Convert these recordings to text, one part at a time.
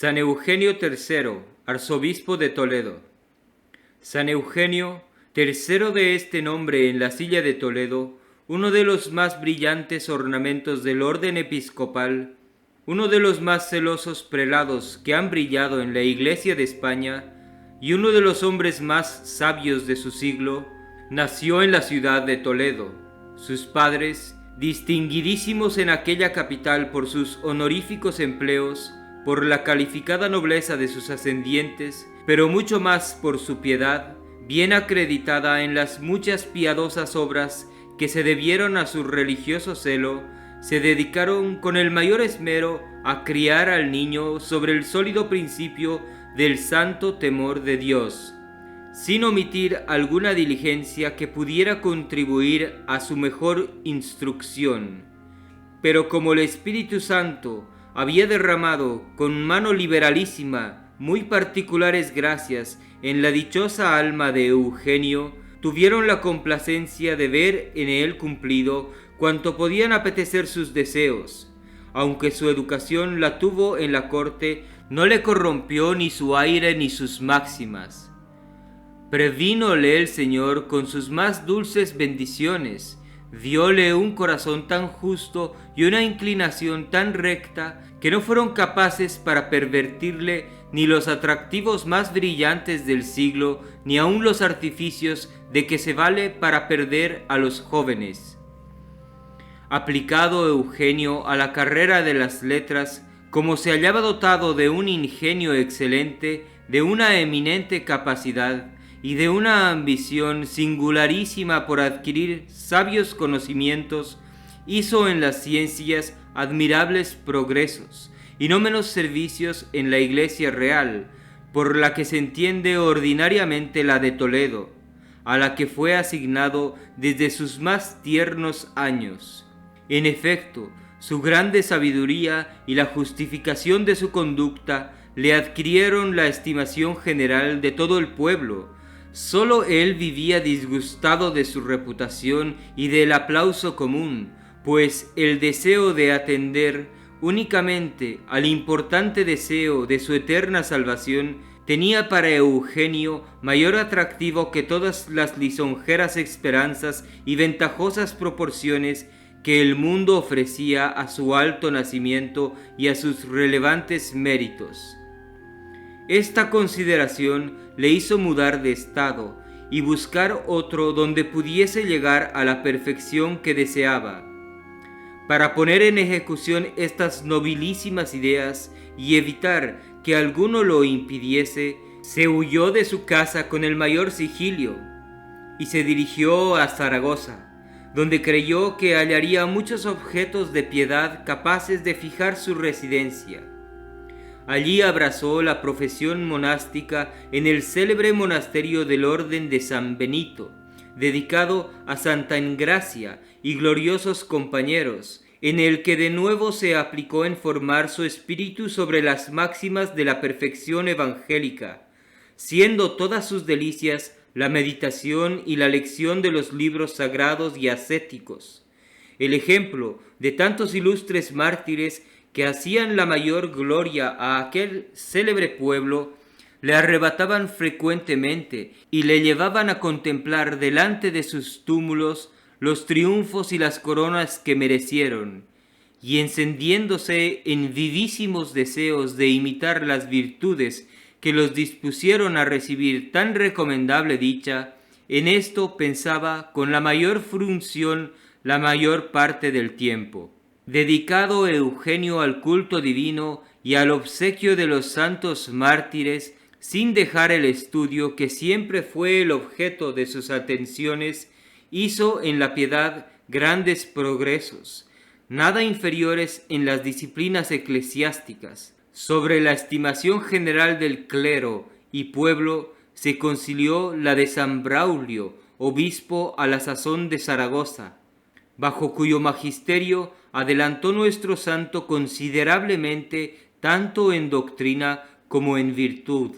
San Eugenio III, arzobispo de Toledo. San Eugenio, tercero de este nombre en la silla de Toledo, uno de los más brillantes ornamentos del orden episcopal, uno de los más celosos prelados que han brillado en la Iglesia de España y uno de los hombres más sabios de su siglo, nació en la ciudad de Toledo. Sus padres, distinguidísimos en aquella capital por sus honoríficos empleos, por la calificada nobleza de sus ascendientes, pero mucho más por su piedad, bien acreditada en las muchas piadosas obras que se debieron a su religioso celo, se dedicaron con el mayor esmero a criar al niño sobre el sólido principio del santo temor de Dios, sin omitir alguna diligencia que pudiera contribuir a su mejor instrucción. Pero como el Espíritu Santo había derramado con mano liberalísima muy particulares gracias en la dichosa alma de Eugenio, tuvieron la complacencia de ver en él cumplido cuanto podían apetecer sus deseos. Aunque su educación la tuvo en la corte, no le corrompió ni su aire ni sus máximas. Prevínole el Señor con sus más dulces bendiciones, dióle un corazón tan justo y una inclinación tan recta que no fueron capaces para pervertirle ni los atractivos más brillantes del siglo, ni aun los artificios de que se vale para perder a los jóvenes. Aplicado Eugenio a la carrera de las letras, como se hallaba dotado de un ingenio excelente, de una eminente capacidad y de una ambición singularísima por adquirir sabios conocimientos, hizo en las ciencias admirables progresos y no menos servicios en la Iglesia real, por la que se entiende ordinariamente la de Toledo, a la que fue asignado desde sus más tiernos años. En efecto, su grande sabiduría y la justificación de su conducta le adquirieron la estimación general de todo el pueblo. Solo él vivía disgustado de su reputación y del aplauso común, pues el deseo de atender únicamente al importante deseo de su eterna salvación tenía para Eugenio mayor atractivo que todas las lisonjeras esperanzas y ventajosas proporciones que el mundo ofrecía a su alto nacimiento y a sus relevantes méritos. Esta consideración le hizo mudar de estado y buscar otro donde pudiese llegar a la perfección que deseaba. Para poner en ejecución estas nobilísimas ideas y evitar que alguno lo impidiese, se huyó de su casa con el mayor sigilio y se dirigió a Zaragoza, donde creyó que hallaría muchos objetos de piedad capaces de fijar su residencia. Allí abrazó la profesión monástica en el célebre monasterio del Orden de San Benito, dedicado a Santa Engracia y gloriosos compañeros, en el que de nuevo se aplicó en formar su espíritu sobre las máximas de la perfección evangélica, siendo todas sus delicias la meditación y la lección de los libros sagrados y ascéticos. El ejemplo de tantos ilustres mártires que hacían la mayor gloria a aquel célebre pueblo, le arrebataban frecuentemente y le llevaban a contemplar delante de sus túmulos los triunfos y las coronas que merecieron, y encendiéndose en vivísimos deseos de imitar las virtudes que los dispusieron a recibir tan recomendable dicha, en esto pensaba con la mayor fruición la mayor parte del tiempo. Dedicado Eugenio al culto divino y al obsequio de los santos mártires, sin dejar el estudio que siempre fue el objeto de sus atenciones, hizo en la piedad grandes progresos, nada inferiores en las disciplinas eclesiásticas. Sobre la estimación general del clero y pueblo se concilió la de San Braulio, obispo a la sazón de Zaragoza, bajo cuyo magisterio adelantó nuestro santo considerablemente tanto en doctrina como en virtud.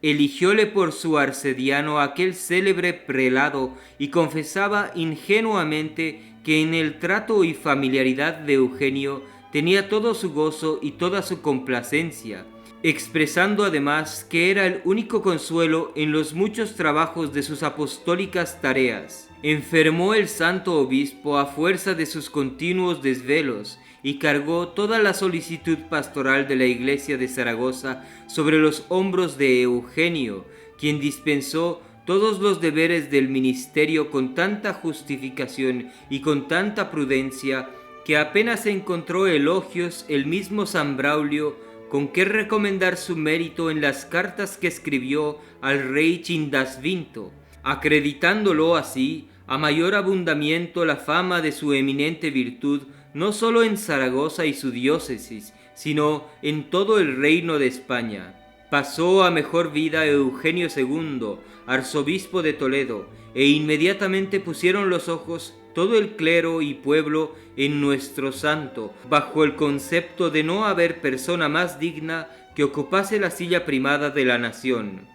Eligióle por su arcediano aquel célebre prelado y confesaba ingenuamente que en el trato y familiaridad de Eugenio tenía todo su gozo y toda su complacencia, expresando además que era el único consuelo en los muchos trabajos de sus apostólicas tareas. Enfermó el santo obispo a fuerza de sus continuos desvelos y cargó toda la solicitud pastoral de la iglesia de Zaragoza sobre los hombros de Eugenio, quien dispensó todos los deberes del ministerio con tanta justificación y con tanta prudencia que apenas encontró elogios el mismo San Braulio con qué recomendar su mérito en las cartas que escribió al rey Chindasvinto, acreditándolo así a mayor abundamiento la fama de su eminente virtud no sólo en Zaragoza y su diócesis, sino en todo el reino de España. Pasó a mejor vida Eugenio II, arzobispo de Toledo, e inmediatamente pusieron los ojos todo el clero y pueblo en nuestro santo, bajo el concepto de no haber persona más digna que ocupase la silla primada de la nación.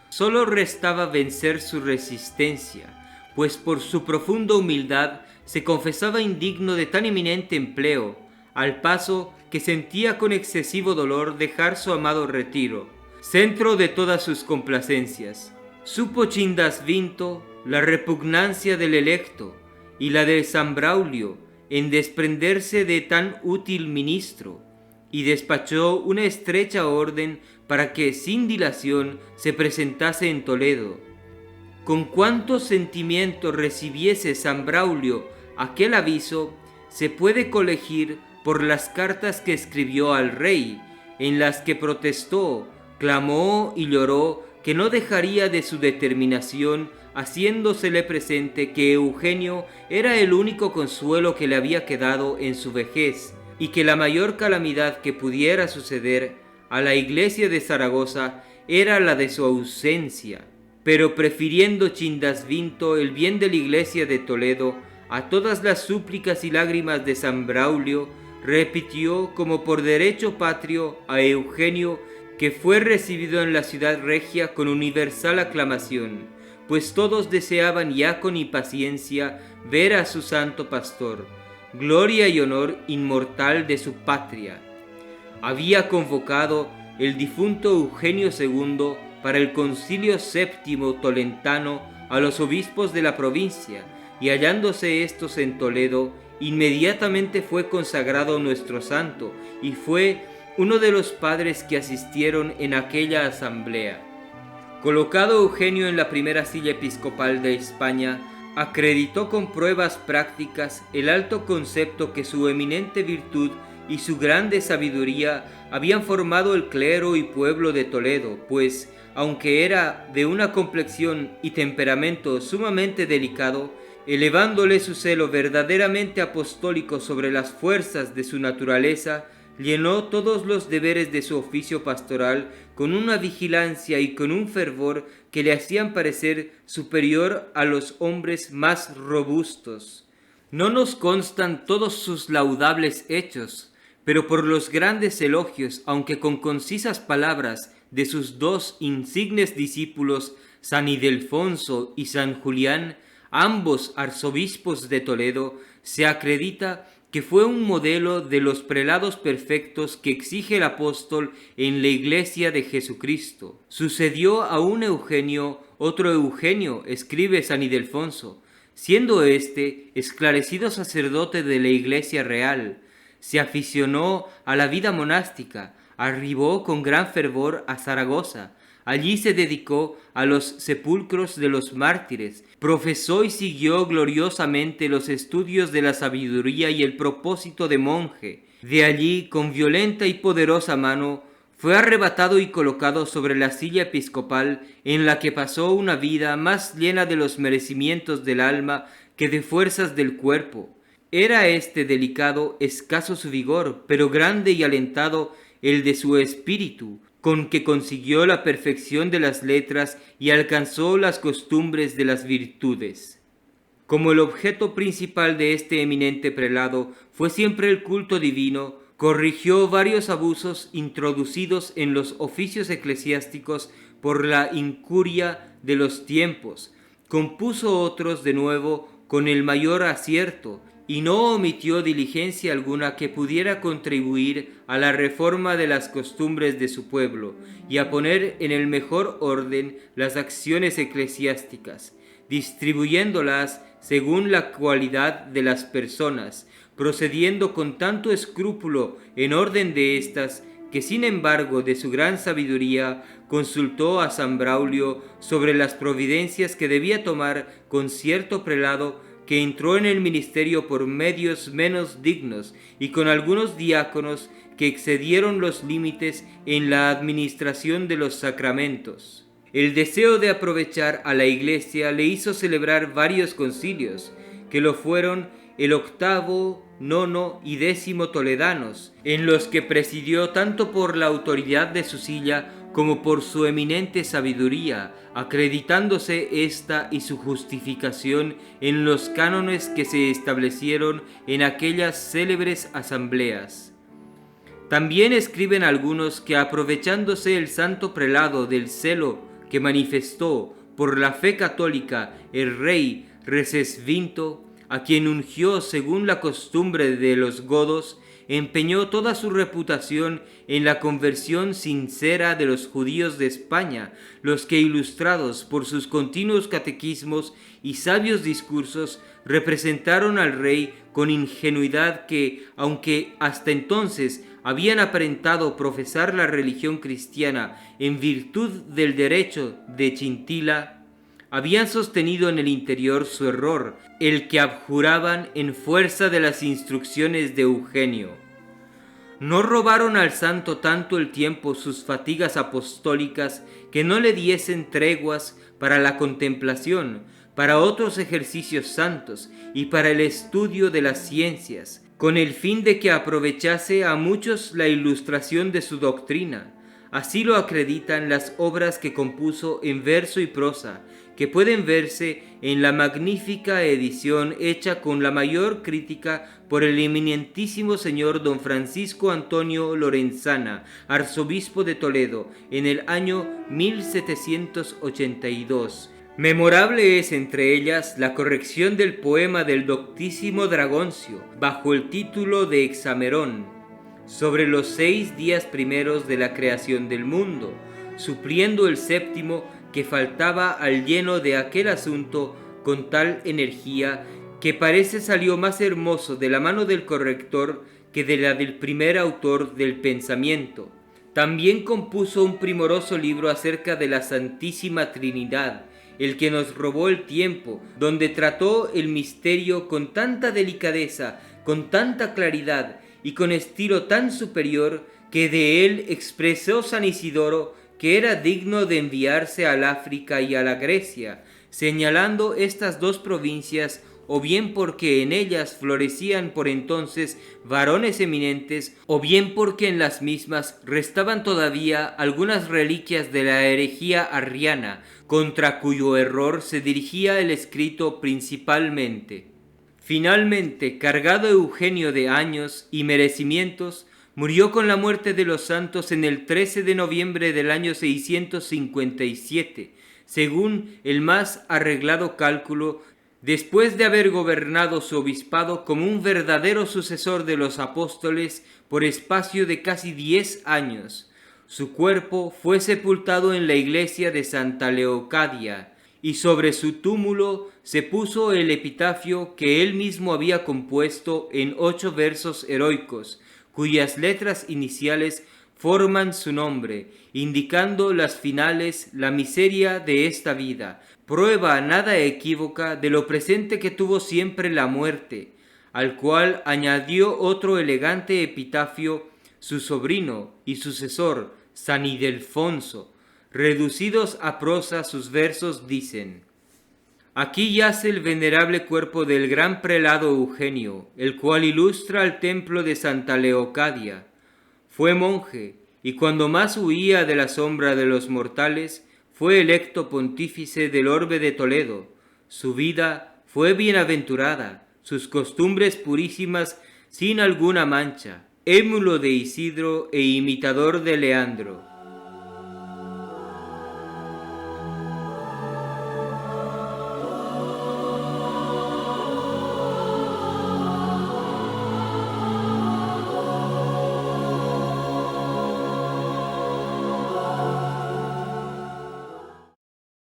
Solo restaba vencer su resistencia, pues por su profunda humildad se confesaba indigno de tan eminente empleo, al paso que sentía con excesivo dolor dejar su amado retiro, centro de todas sus complacencias. Supo Chindasvinto la repugnancia del electo y la de San Braulio en desprenderse de tan útil ministro, y despachó una estrecha orden para que sin dilación se presentase en Toledo. Con cuánto sentimiento recibiese San Braulio aquel aviso se puede colegir por las cartas que escribió al rey, en las que protestó, clamó y lloró que no dejaría de su determinación, haciéndosele presente que Eugenio era el único consuelo que le había quedado en su vejez, y que la mayor calamidad que pudiera suceder a la iglesia de Zaragoza era la de su ausencia. Pero prefiriendo Chindasvinto el bien de la iglesia de Toledo a todas las súplicas y lágrimas de San Braulio, repitió como por derecho patrio a Eugenio, que fue recibido en la ciudad regia con universal aclamación, pues todos deseaban ya con impaciencia ver a su santo pastor, gloria y honor inmortal de su patria. Había convocado el difunto Eugenio II para el Concilio VII Tolentano a los obispos de la provincia, y hallándose estos en Toledo, inmediatamente fue consagrado nuestro santo, y fue uno de los padres que asistieron en aquella asamblea. Colocado Eugenio en la primera silla episcopal de España, acreditó con pruebas prácticas el alto concepto que su eminente virtud y su grande sabiduría habían formado el clero y pueblo de Toledo, pues, aunque era de una complexión y temperamento sumamente delicado, elevándole su celo verdaderamente apostólico sobre las fuerzas de su naturaleza, llenó todos los deberes de su oficio pastoral con una vigilancia y con un fervor que le hacían parecer superior a los hombres más robustos. No nos constan todos sus laudables hechos, pero por los grandes elogios, aunque con concisas palabras, de sus dos insignes discípulos, San Ildefonso y San Julián, ambos arzobispos de Toledo, se acredita que fue un modelo de los prelados perfectos que exige el apóstol en la iglesia de Jesucristo. Sucedió a un Eugenio, otro Eugenio, escribe San Ildefonso, siendo éste esclarecido sacerdote de la iglesia real. Se aficionó a la vida monástica, arribó con gran fervor a Zaragoza. Allí se dedicó a los sepulcros de los mártires, profesó y siguió gloriosamente los estudios de la sabiduría y el propósito de monje. De allí, con violenta y poderosa mano, fue arrebatado y colocado sobre la silla episcopal, en la que pasó una vida más llena de los merecimientos del alma que de fuerzas del cuerpo. Era este delicado, escaso su vigor, pero grande y alentado el de su espíritu, con que consiguió la perfección de las letras y alcanzó las costumbres de las virtudes. Como el objeto principal de este eminente prelado fue siempre el culto divino, corrigió varios abusos introducidos en los oficios eclesiásticos por la incuria de los tiempos, compuso otros de nuevo con el mayor acierto, y no omitió diligencia alguna que pudiera contribuir a la reforma de las costumbres de su pueblo y a poner en el mejor orden las acciones eclesiásticas, distribuyéndolas según la cualidad de las personas, procediendo con tanto escrúpulo en orden de éstas, que sin embargo de su gran sabiduría consultó a San Braulio sobre las providencias que debía tomar con cierto prelado que entró en el ministerio por medios menos dignos y con algunos diáconos que excedieron los límites en la administración de los sacramentos. El deseo de aprovechar a la Iglesia le hizo celebrar varios concilios, que lo fueron el 8º, 9º y 10º toledanos, en los que presidió tanto por la autoridad de su silla como por su eminente sabiduría, acreditándose esta y su justificación en los cánones que se establecieron en aquellas célebres asambleas. También escriben algunos que, aprovechándose el santo prelado del celo que manifestó por la fe católica el rey Recesvinto, a quien ungió según la costumbre de los godos, empeñó toda su reputación en la conversión sincera de los judíos de España, los que, ilustrados por sus continuos catequismos y sabios discursos, representaron al rey con ingenuidad que, aunque hasta entonces habían aparentado profesar la religión cristiana en virtud del derecho de Chintila, habían sostenido en el interior su error, el que abjuraban en fuerza de las instrucciones de Eugenio. No robaron al santo tanto el tiempo sus fatigas apostólicas que no le diesen treguas para la contemplación, para otros ejercicios santos y para el estudio de las ciencias, con el fin de que aprovechase a muchos la ilustración de su doctrina. Así lo acreditan las obras que compuso en verso y prosa, que pueden verse en la magnífica edición hecha con la mayor crítica por el eminentísimo señor don Francisco Antonio Lorenzana, arzobispo de Toledo, en el año 1782. Memorable es entre ellas la corrección del poema del doctísimo Dragoncio, bajo el título de Hexamerón, sobre los 6 días primeros de la creación del mundo, supliendo el 7º que faltaba al lleno de aquel asunto con tal energía que parece salió más hermoso de la mano del corrector que de la del primer autor del pensamiento. También compuso un primoroso libro acerca de la Santísima Trinidad, el que nos robó el tiempo, donde trató el misterio con tanta delicadeza, con tanta claridad y con estilo tan superior que de él expresó San Isidoro que era digno de enviarse al África y a la Grecia, señalando estas dos provincias, o bien porque en ellas florecían por entonces varones eminentes, o bien porque en las mismas restaban todavía algunas reliquias de la herejía arriana, contra cuyo error se dirigía el escrito principalmente. Finalmente, cargado Eugenio de años y merecimientos, murió con la muerte de los santos en el 13 de noviembre del año 657, según el más arreglado cálculo, después de haber gobernado su obispado como un verdadero sucesor de los apóstoles por espacio de casi 10 años. Su cuerpo fue sepultado en la iglesia de Santa Leocadia, y sobre su túmulo se puso el epitafio que él mismo había compuesto en 8 versos heroicos, cuyas letras iniciales forman su nombre, indicando las finales la miseria de esta vida, prueba nada equívoca de lo presente que tuvo siempre la muerte, al cual añadió otro elegante epitafio su sobrino y sucesor, San Ildefonso. Reducidos a prosa, sus versos dicen: aquí yace el venerable cuerpo del gran prelado Eugenio, el cual ilustra el templo de Santa Leocadia. Fue monje, y cuando más huía de la sombra de los mortales, fue electo pontífice del orbe de Toledo. Su vida fue bienaventurada, sus costumbres purísimas sin alguna mancha, émulo de Isidro e imitador de Leandro.